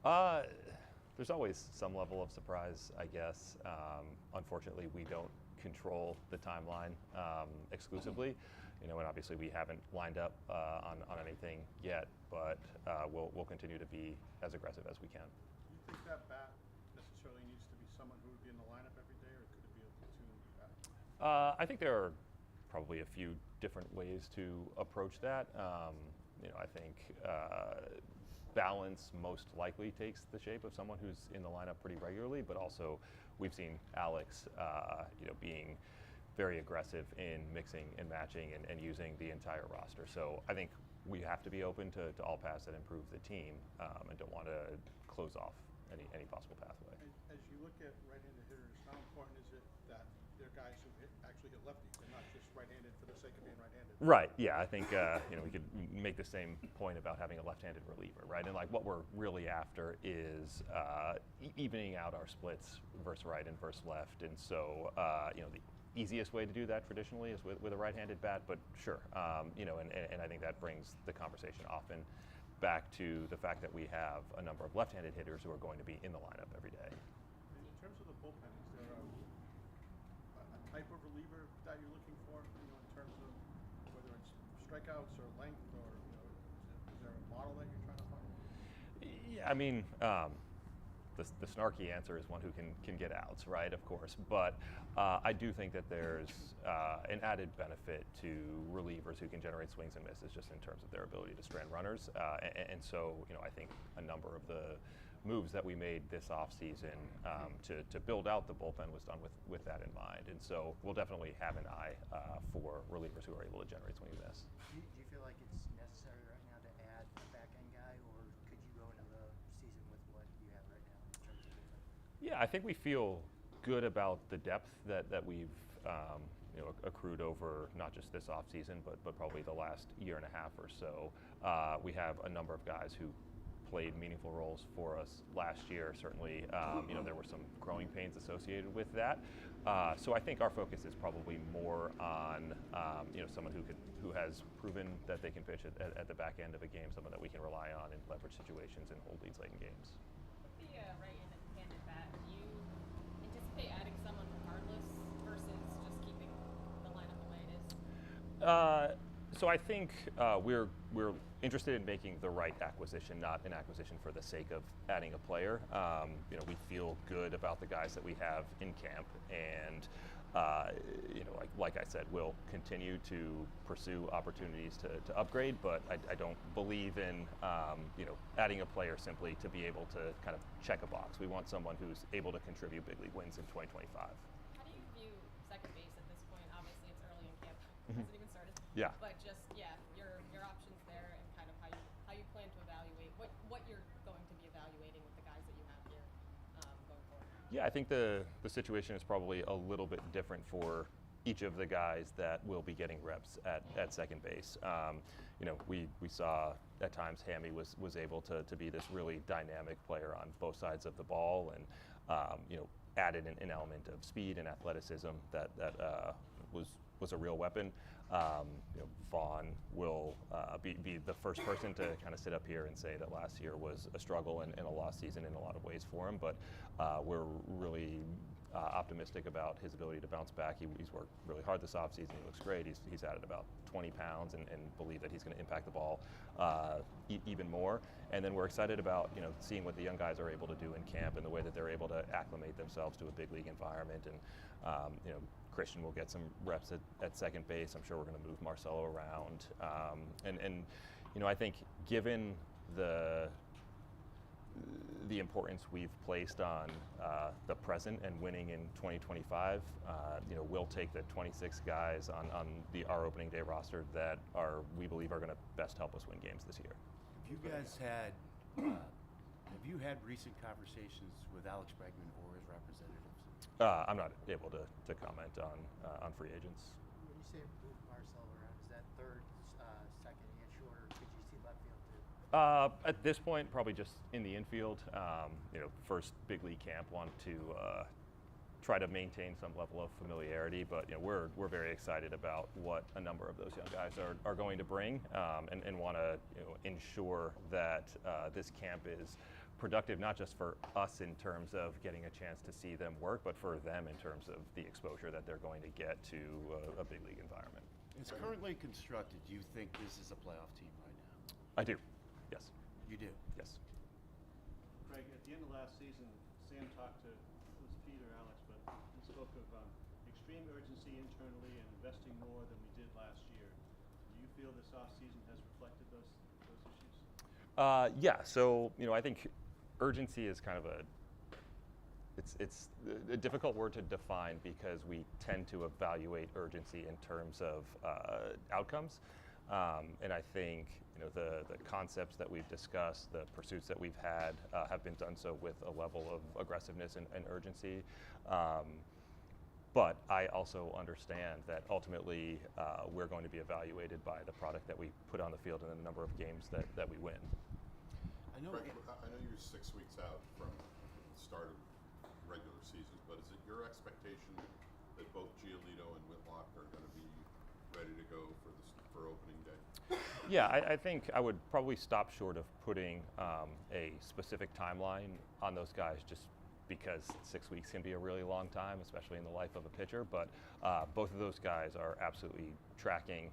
Uh, there's always some level of surprise, I guess. Unfortunately, we don't control the timeline exclusively. And obviously we haven't lined up on anything yet, but we'll continue to be as aggressive as we can. Do you think that bat necessarily needs to be someone who would be in the lineup every day, or could it be a platoon bat? I think there are probably a few different ways to approach that. I think balance most likely takes the shape of someone who's in the lineup pretty regularly, but also we've seen Alex, being very aggressive in mixing and matching and using the entire roster. So I think we have to be open to all paths that improve the team, and don't want to close off any possible pathway. As you look at right-handed hitters, how important is it that they're guys who actually hit lefties and not just right-handed for the sake of being right-handed? Right. Yeah. I think we could make the same point about having a left-handed reliever, right? And like what we're really after is evening out our splits versus right and versus left. And so the easiest way to do that traditionally is with a right-handed bat. But sure, and I think that brings the conversation often back to the fact that we have a number of left-handed hitters who are going to be in the lineup every day. In terms of the bullpen, is there a type of reliever that you're looking for? In terms of whether it's strikeouts or length, or is there a model that you're trying to find? Yeah, I mean, the snarky answer is one who can get outs, right? Of course, but I do think that there's an added benefit to relievers who can generate swings and misses, just in terms of their ability to strand runners. And so, I think a number of the moves that we made this offseason to build out the bullpen was done with that in mind. And so we'll definitely have an eye for relievers who are able to generate swing and miss. Do you feel like it's necessary right now to add a back-end guy, or could you go into the season with what you have right now in terms of bullpen? Yeah, I think we feel good about the depth that we've accrued over not just this offseason, but probably the last year and a half or so. We have a number of guys who played meaningful roles for us last year. Certainly, there were some growing pains associated with that. So I think our focus is probably more on someone who has proven that they can pitch at the back end of a game, someone that we can rely on in leverage situations and hold leads late in games. With the right-handed bat, do you anticipate adding someone regardless versus just keeping the lineup the way it is? So I think we're interested in making the right acquisition, not an acquisition for the sake of adding a player. We feel good about the guys that we have in camp, and like I said, we'll continue to pursue opportunities to upgrade. But I don't believe in adding a player simply to be able to kind of check a box. We want someone who's able to contribute big league wins in 2025. How do you view second base at this point? Obviously, it's early in camp. It hasn't even started. Yeah. But just your options there, and kind of how you plan to evaluate what you're going to be evaluating with the guys that you have here going forward. Yeah, I think the situation is probably a little bit different for each of the guys that will be getting reps at second base. We saw at times Hammy was able to be this really dynamic player on both sides of the ball, and added an element of speed and athleticism that was a real weapon. Vaughn will be the first person to kind of sit up here and say that last year was a struggle and a lost season in a lot of ways for him, but we're really optimistic about his ability to bounce back. He's worked really hard this offseason. He looks great. He's added about 20 pounds and believe that he's going to impact the ball even more. And then we're excited about seeing what the young guys are able to do in camp and the way that they're able to acclimate themselves to a big league environment. And Christian will get some reps at second base. I'm sure we're going to move Marcelo around. And I think given the importance we've placed on the present and winning in 2025, we'll take the 26 guys on our opening day roster that we believe are going to best help us win games this year. Have you had recent conversations with Alex Bregman or his representatives? I'm not able to comment on free agents. When you say move Marcelo around, is that third, second, and shorter? Could you see left field too? At this point, probably just in the infield. First big league camp, want to try to maintain some level of familiarity, but we're very excited about what a number of those young guys are going to bring, and want to ensure that this camp is productive not just for us in terms of getting a chance to see them work, but for them in terms of the exposure that they're going to get to a big league environment. It's currently constructed. Do you think this is a playoff team right now? I do, yes, You do. yes. Craig, at the end of last season, Sam talked to, it was Pete or Alex, but he spoke of extreme urgency internally and investing more than we did last year. Do you feel this offseason has reflected those issues? Yeah, so I think urgency is kind of it's a difficult word to define because we tend to evaluate urgency in terms of outcomes, and I think the concepts that we've discussed, the pursuits that we've had, have been done so with a level of aggressiveness and urgency. But I also understand that ultimately we're going to be evaluated by the product that we put on the field and the number of games that we win. I know. Craig, I know you're 6 weeks out from the start of regular season, but is it your expectation that both Giolito and Whitlock are going to be ready to go for opening day? Yeah, I think I would probably stop short of putting a specific timeline on those guys just because 6 weeks can be a really long time, especially in the life of a pitcher. But both of those guys are absolutely tracking,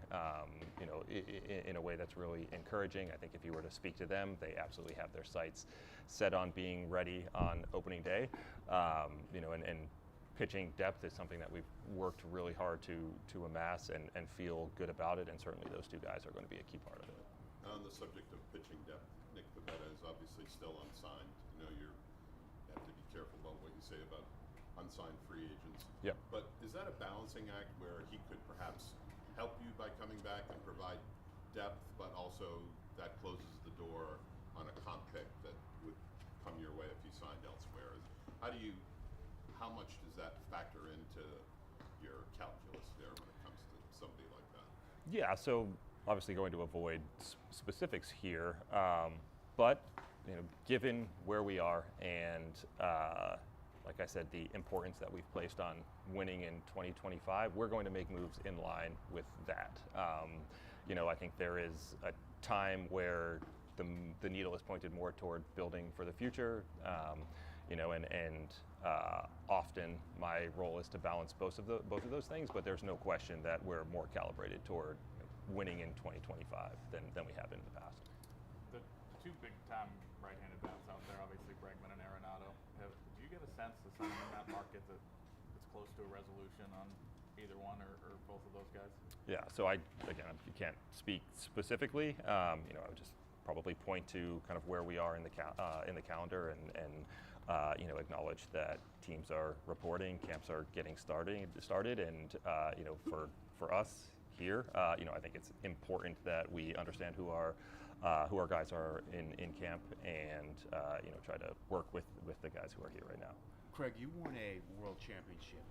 in a way that's really encouraging. I think if you were to speak to them, they absolutely have their sights set on being ready on opening day. And pitching depth is something that we've worked really hard to amass and feel good about it. And certainly those two guys are going to be a key part of it. On the subject of pitching depth, Nick Pivetta is obviously still unsigned. You have to be careful about what you say about unsigned free agents. Yep. But is that a balancing act where he could perhaps help you by coming back and provide depth, but also that closes the door on a comp pick that would come your way if you signed elsewhere? How much does that factor into your calculus there when it comes to somebody like that? Yeah, so obviously going to avoid specifics here, but given where we are and like I said, the importance that we've placed on winning in 2025, we're going to make moves in line with that. I think there is a time where the needle is pointed more toward building for the future, and often my role is to balance both of those things, but there's no question that we're more calibrated toward winning in 2025 than we have in the past. The two big-time right-handed bats out there, obviously Bregman and Arenado. Do you get a sense that someone in that market that it's close to a resolution on either one or both of those guys? Yeah, so you can't speak specifically. I would just probably point to kind of where we are in the calendar and acknowledge that teams are reporting, camps are getting started, and for us here, I think it's important that we understand who our guys are in camp and try to work with the guys who are here right now. Craig, you won a world championship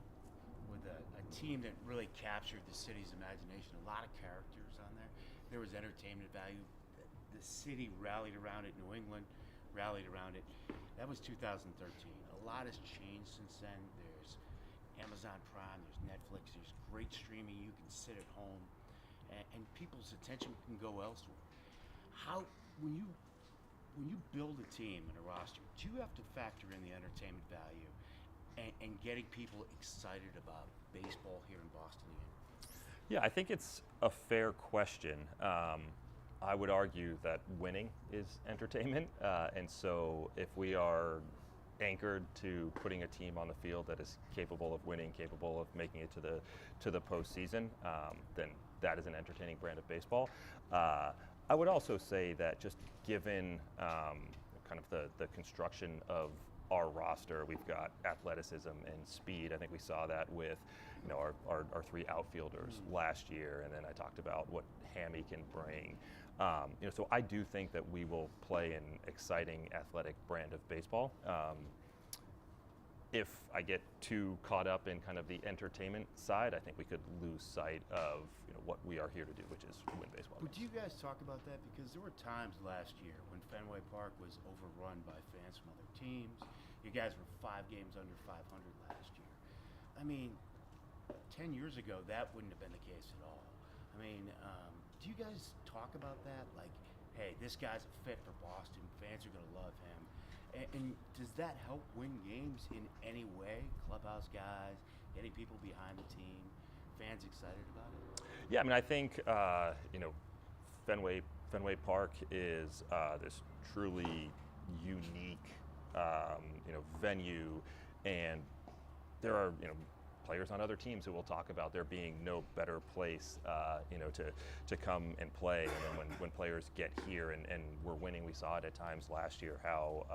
with a team that really captured the city's imagination. A lot of characters on there. There was entertainment value. The city rallied around it. New England rallied around it. That was 2013. A lot has changed since then. There's Amazon Prime, there's Netflix, there's great streaming. You can sit at home, and people's attention can go elsewhere. When you build a team and a roster, do you have to factor in the entertainment value and getting people excited about baseball here in Boston again? Yeah, I think it's a fair question. I would argue that winning is entertainment, and so if we are anchored to putting a team on the field that is capable of winning, capable of making it to the postseason, then that is an entertaining brand of baseball. I would also say that just given kind of the construction of our roster, we've got athleticism and speed. I think we saw that with our three outfielders last year, and then I talked about what Hammy can bring. So I do think that we will play an exciting athletic brand of baseball. If I get too caught up in kind of the entertainment side, I think we could lose sight of what we are here to do, which is win baseball But games. do you guys talk about that? Because there were times last year when Fenway Park was overrun by fans from other teams. You guys were 5 games under 500 last year. I mean, 10 years ago, that wouldn't have been the case at all. I mean, do you guys talk about that? Like, hey, this guy's a fit for Boston. Fans are going to love him. And does that help win games in any way? Clubhouse guys, getting people behind the team, fans excited about it? Yeah, I mean, I think Fenway Park is this truly unique venue, and there are players on other teams who will talk about there being no better place to come and play. And then when players get here and we're winning, we saw it at times last year how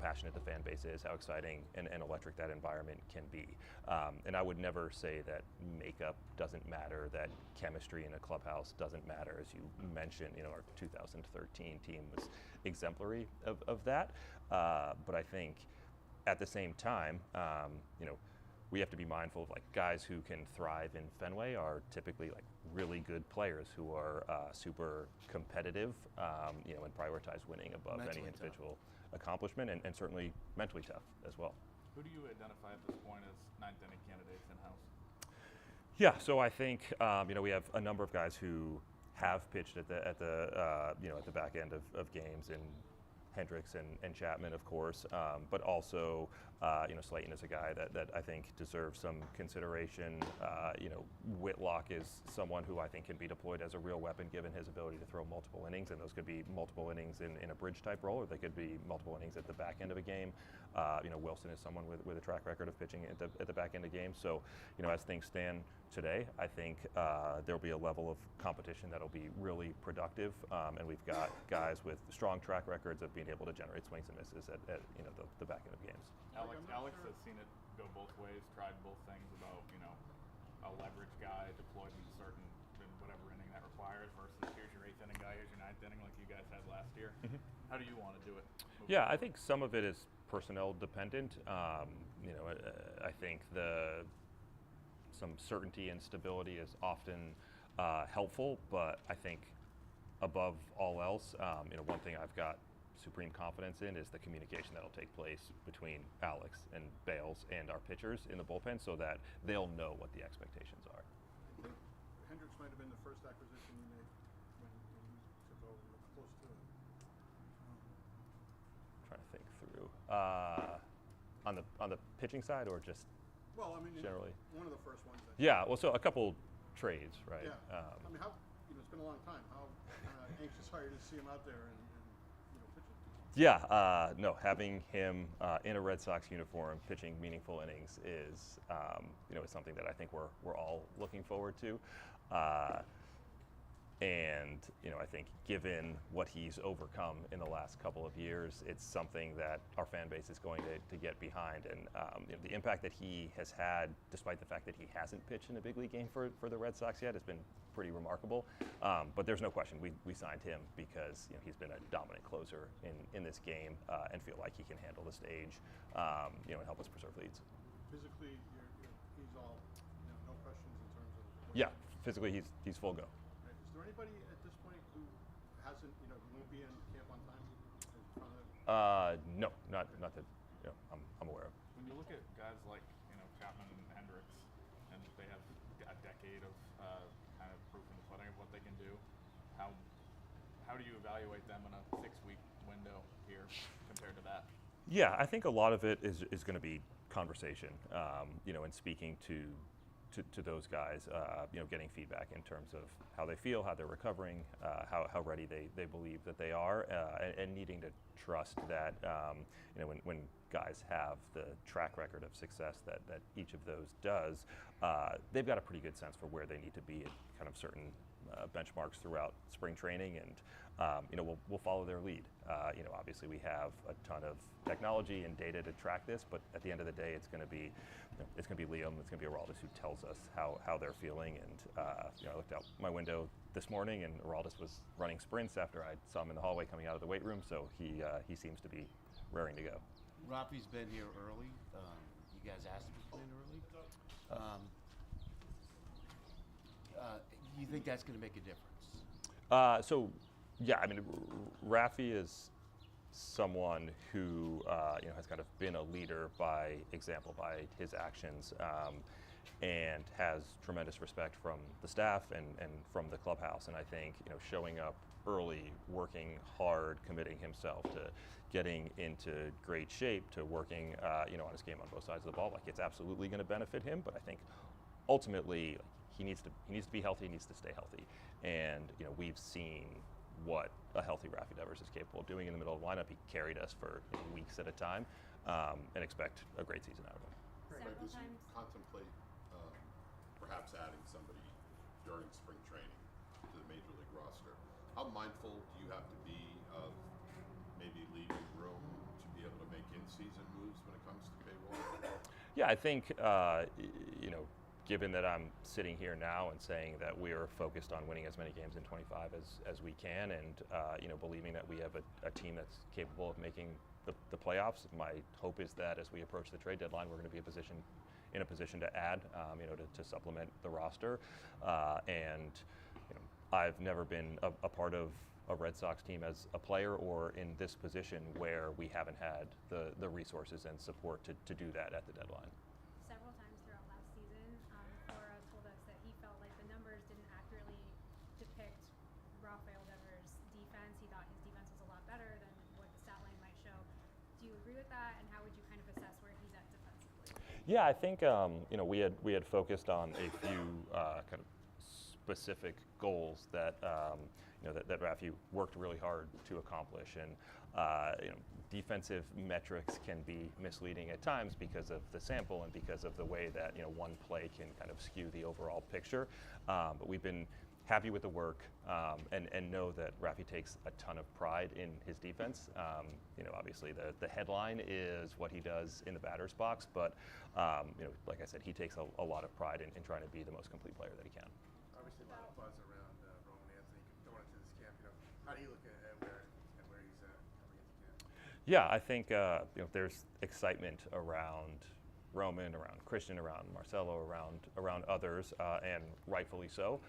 passionate the fan base is, how exciting and electric that environment can be. And I would never say that makeup doesn't matter, that chemistry in a clubhouse doesn't matter. As you mentioned, our 2013 team was exemplary of that. But I think at the same time, we have to be mindful of guys who can thrive in Fenway are typically really good players who are super competitive, and prioritize winning above Mentally any tough. individual accomplishment, and certainly mentally tough as well. Who do you identify at this point as ninth inning candidates in-house? Yeah, so I think we have a number of guys who have pitched at the back end of games, and Hendricks and Chapman, of course, but also Slayton is a guy that I think deserves some consideration. Whitlock is someone who I think can be deployed as a real weapon given his ability to throw multiple innings, and those could be multiple innings in a bridge type role, or they could be multiple innings at the back end of a game. Wilson is someone with a track record of pitching at the back end of games. So, as things stand today, I think there'll be a level of competition that'll be really productive, and we've got guys with strong track records of being able to generate swings and misses at the back end of games. Alex has seen it go both ways, tried both things about, a leverage guy deployed in whatever inning that requires versus here's your 8th inning guy, here's your 9th inning like you guys had last year. Mm-hmm. How do you want to do it? Yeah, I think some of it is personnel dependent. I think some certainty and stability is often helpful, but I think above all else, one thing I've got supreme confidence in is the communication that'll take place between Alex and Bales and our pitchers in the bullpen, so that they'll know what the expectations are. I think Hendricks might have been the first acquisition you made when you took over, close to it. Trying to think through on the pitching side, or just Well, I mean, generally. one of the first ones. Yeah, well, so a couple trades, right? Yeah. I mean, it's been a long time. How anxious are you to see him out there and pitching? Yeah, no, having him in a Red Sox uniform pitching meaningful innings is something that I think we're all looking forward to. And I think given what he's overcome in the last couple of years, it's something that our fan base is going to get behind. And the impact that he has had, despite the fact that he hasn't pitched in a big league game for the Red Sox yet, has been pretty remarkable. But there's no question we signed him because he's been a dominant closer in this game and feel like he can handle the stage and help us preserve leads. Physically, he's all, no questions in terms of. Yeah, physically he's full go. Right. Is there anybody at this point who hasn't, won't be in camp on time? No, not that I'm aware of. When you look at guys like Chapman and Hendricks, and they have a decade of kind of proof in the pudding of what they can do, how do you evaluate them in a 6-week window here compared to that? Yeah, I think a lot of it is going to be conversation, and speaking to those guys, getting feedback in terms of how they feel, how they're recovering, how ready they believe that they are, and needing to trust that, when guys have the track record of success that each of those does, they've got a pretty good sense for where they need to be at kind of certain benchmarks throughout spring training, and we'll follow their lead. Obviously we have a ton of technology and data to track this, but at the end of the day, it's going to be Liam, it's going to be Araldis who tells us how they're feeling. And I looked out my window this morning, and Araldis was running sprints after I saw him in the hallway coming out of the weight room, so he seems to be raring to go. Rafi's been here early. You guys asked him to come in early. You think that's going to make a difference? So, yeah, I mean, Rafi is someone who has kind of been a leader by example, by his actions, and has tremendous respect from the staff and from the clubhouse. And I think, showing up early, working hard, committing himself to getting into great shape, to working, on his game on both sides of the ball, like, it's absolutely going to benefit him. But I think ultimately he needs to be healthy, he needs to stay healthy. And, we've seen what a healthy Rafi Devers is capable of doing in the middle of the lineup. He carried us for weeks at a time, and expect a great season out of him. Craig, Several as you times. contemplate perhaps adding somebody during spring training to the major league roster, how mindful do you have to be of maybe leaving room to be able to make in-season moves when it comes to payroll? Yeah, I think, given that I'm sitting here now and saying that we are focused on winning as many games in 25 as we can, and believing that we have a team that's capable of making the playoffs, my hope is that as we approach the trade deadline, we're going to be in a position to add, to supplement the roster. And I've never been a part of a Red Sox team as a player or in this position where we haven't had the resources and support to do that at the deadline. Several times throughout last season, Cora told us that he felt like the numbers didn't accurately depict Rafael Devers' defense. He thought his defense was a lot better than what the stat line might show. Do you agree with that, and how would you kind of assess where he's at defensively? Yeah, I think we had focused on a few kind of specific goals that that Rafi worked really hard to accomplish, and defensive metrics can be misleading at times because of the sample and because of the way that one play can kind of skew the overall picture. But we've been happy with the work, and know that Rafi takes a ton of pride in his defense. Obviously the headline is what he does in the batter's box, but like I said, he takes a lot of pride in trying to be the most complete player that he can. Obviously, a lot of buzz around Roman Anthony going into this camp. How do you look at where he's at coming into camp? Yeah, I think there's excitement around Roman, around Christian, around Marcelo, around others, and rightfully so.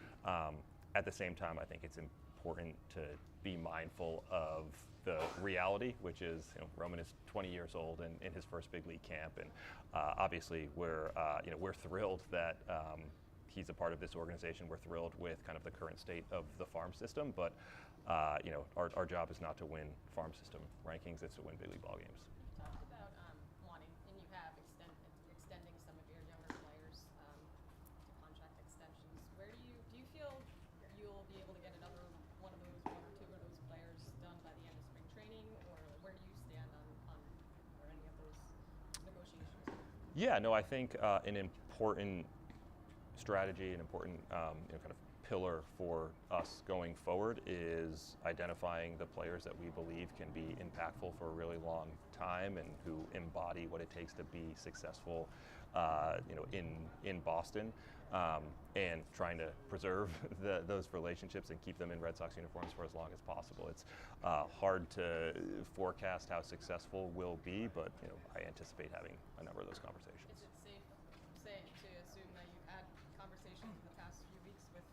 At the same time, I think it's important to be mindful of the reality, which is Roman is 20 years old and in his first big league camp, and obviously we're thrilled that he's a part of this organization. We're thrilled with kind of the current state of the farm system, but our job is not to win farm system rankings; it's to win big league ball games. You talked about wanting, and you have extending some of your younger players to contract extensions. Where do you feel you'll be able to get another one or two of those players done by the end of spring training, or where do you stand on or any of those negotiations? Yeah, no, I think an important strategy, an important kind of pillar for us going forward is identifying the players that we believe can be impactful for a really long time and who embody what it takes to be successful, in Boston, and trying to preserve those relationships and keep them in Red Sox uniforms for as long as possible. It's hard to forecast how successful we'll be, but I anticipate having a number of those conversations. Is it safe to assume that you've had conversations in the past few weeks with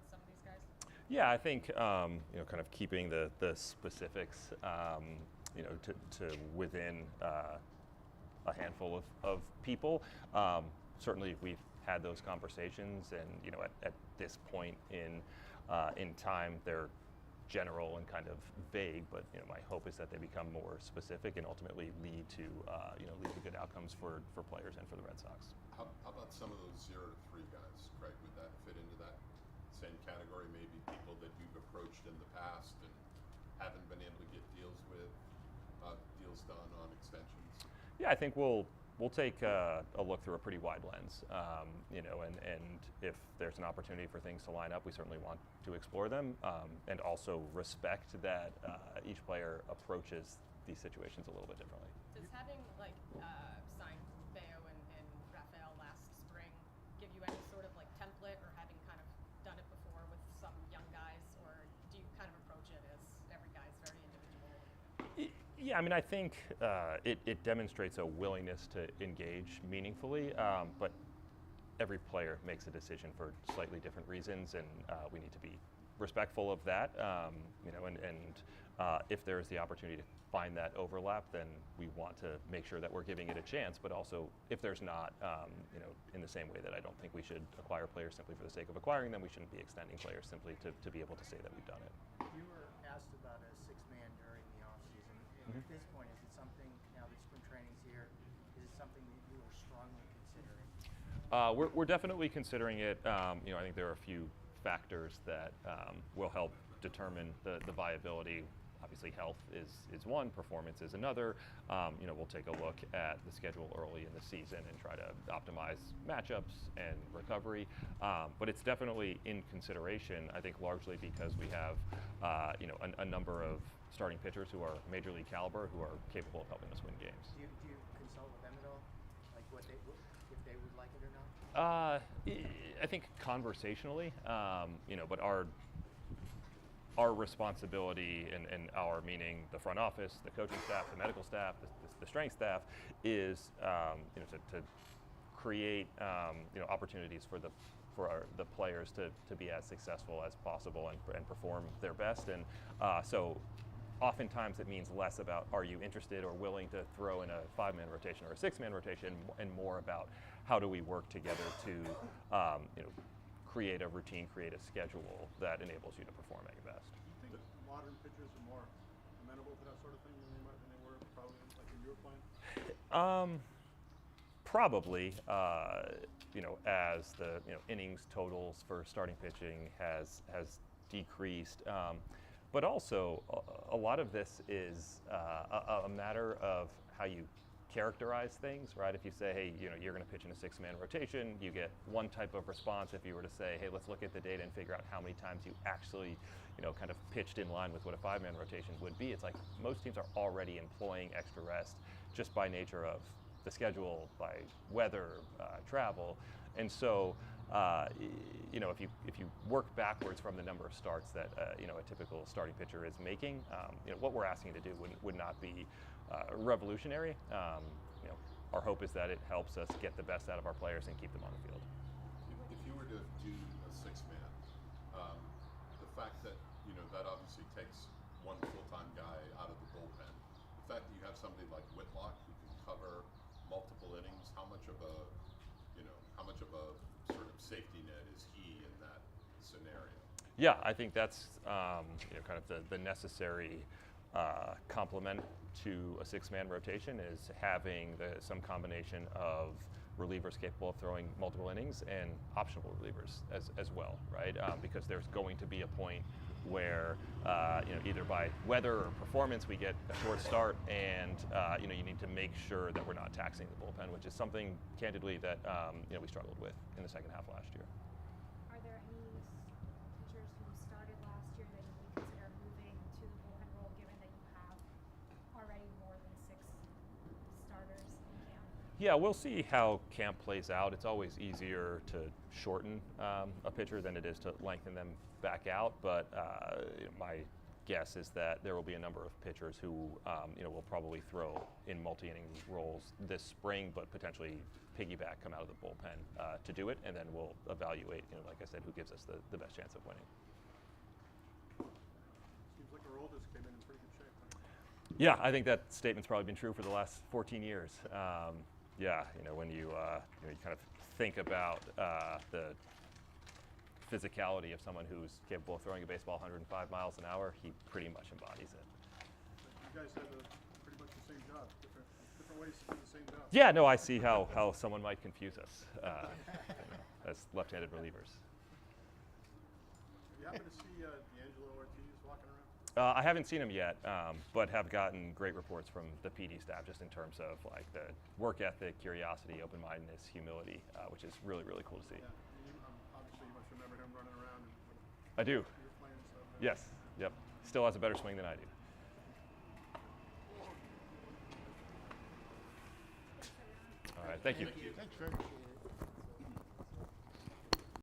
some of these guys? Yeah, I think kind of keeping the specifics, to within a handful of people. Certainly, we've had those conversations, and at this point in time, they're general and kind of vague. But my hope is that they become more specific and ultimately lead to good outcomes for players and for the Red Sox. How about some of those 0 to 3 guys, Craig? Would that fit into that same category? Maybe people that you've approached in the past and haven't been able to get deals done on extensions? Yeah, I think we'll take a look through a pretty wide lens, and if there's an opportunity for things to line up, we certainly want to explore them, and also respect that each player approaches these situations a little bit differently. Does having signed Theo and Rafael last spring give you any sort of template, or having kind of done it before with some young guys, or do you kind of approach it as every guy's very individual? Yeah, I mean, I think it demonstrates a willingness to engage meaningfully, but every player makes a decision for slightly different reasons, and we need to be respectful of that, you know, and if there's the opportunity to find that overlap, then we want to make sure that we're giving it a chance. But also, if there's not, you know, in the same way that I don't think we should acquire players simply for the sake of acquiring them, we shouldn't be extending players simply to be able to say that we've done it. You were asked about a six-man during the offseason, and at this point, is it something, now that spring training's here, is it something that you are strongly considering? We're definitely considering it. You know, I think there are a few factors that will help determine the viability. Obviously, health is one, performance is another. You know, we'll take a look at the schedule early in the season and try to optimize matchups and recovery. But it's definitely in consideration, I think largely because we have, you know, a number of starting pitchers who are major league caliber who are capable of helping us win games. Do you consult with them at all? Like if they would like it or not? I think conversationally, you know, but our responsibility and our meaning the front office, the coaching staff, the medical staff, the strength staff is you know, to create you know, opportunities for the players to be as successful as possible and perform their best. And so oftentimes it means less about are you interested or willing to throw in a 5-man rotation or a 6-man rotation, and more about how do we work together to you know, create a routine, create a schedule that enables you to perform at your best. Do you think modern pitchers are more amenable to that sort of thing than they were probably like in your plan? Probably, you know, as the, you know, innings totals for starting pitching has decreased, but also a lot of this is a matter of how you characterize things, right? If you say, hey, you know, you're going to pitch in a 6-man rotation, you get one type of response. If you were to say, hey, let's look at the data and figure out how many times you actually, you know, kind of pitched in line with what a 5-man rotation would be, it's like most teams are already employing extra rest just by nature of the schedule, by weather, travel. And so, you know, if you work backwards from the number of starts that you know, a typical starting pitcher is making, you know, what we're asking to do would not be revolutionary. You know, our hope is that it helps us get the best out of our players and keep them on the field. If you were to do a 6-man, the fact that, you know, that obviously takes one full-time guy out of the bullpen. The fact that you have somebody like Whitlock who can cover multiple innings, how much of a sort of safety net is he in that scenario? Yeah, I think that's you know, kind of the necessary complement to a 6-man rotation is having some combination of relievers capable of throwing multiple innings and optional relievers as well, right? Because there's going to be a point where you know, either by weather or performance we get a short start, and you know, you need to make sure that we're not taxing the bullpen, which is something candidly that you know, we struggled with in the second half last year. Are there any pitchers who started last year that you would consider moving to the bullpen role, given that you have already more than 6 starters in camp? Yeah, we'll see how camp plays out. It's always easier to shorten a pitcher than it is to lengthen them back out. But you know, my guess is that there will be a number of pitchers who you know, will probably throw in multi-inning roles this spring, but potentially piggyback, come out of the bullpen to do it, and then we'll evaluate, you know, like I said, who gives us the best chance of winning. Seems like our oldest came in pretty good shape. Huh? Yeah, I think that statement's probably been true for the last 14 years. Yeah, you know, when you know, you kind of think about the physicality of someone who's capable of throwing a baseball 105 miles an hour, he pretty much embodies it. You guys had pretty much the same job, different ways to do the same job. Yeah, no, I see how someone might confuse us you know, as left-handed relievers. You happen to see D'Angelo Ortiz walking around? I haven't seen him yet, but have gotten great reports from the PD staff just in terms of like the work ethic, curiosity, open-mindedness, humility, which is really, really cool to see. Yeah, I mean, obviously you must remember him running around. I do. You were playing and stuff. Yes. Yep. Still has a better swing than I do. All right. Thank you. Thanks, Greg.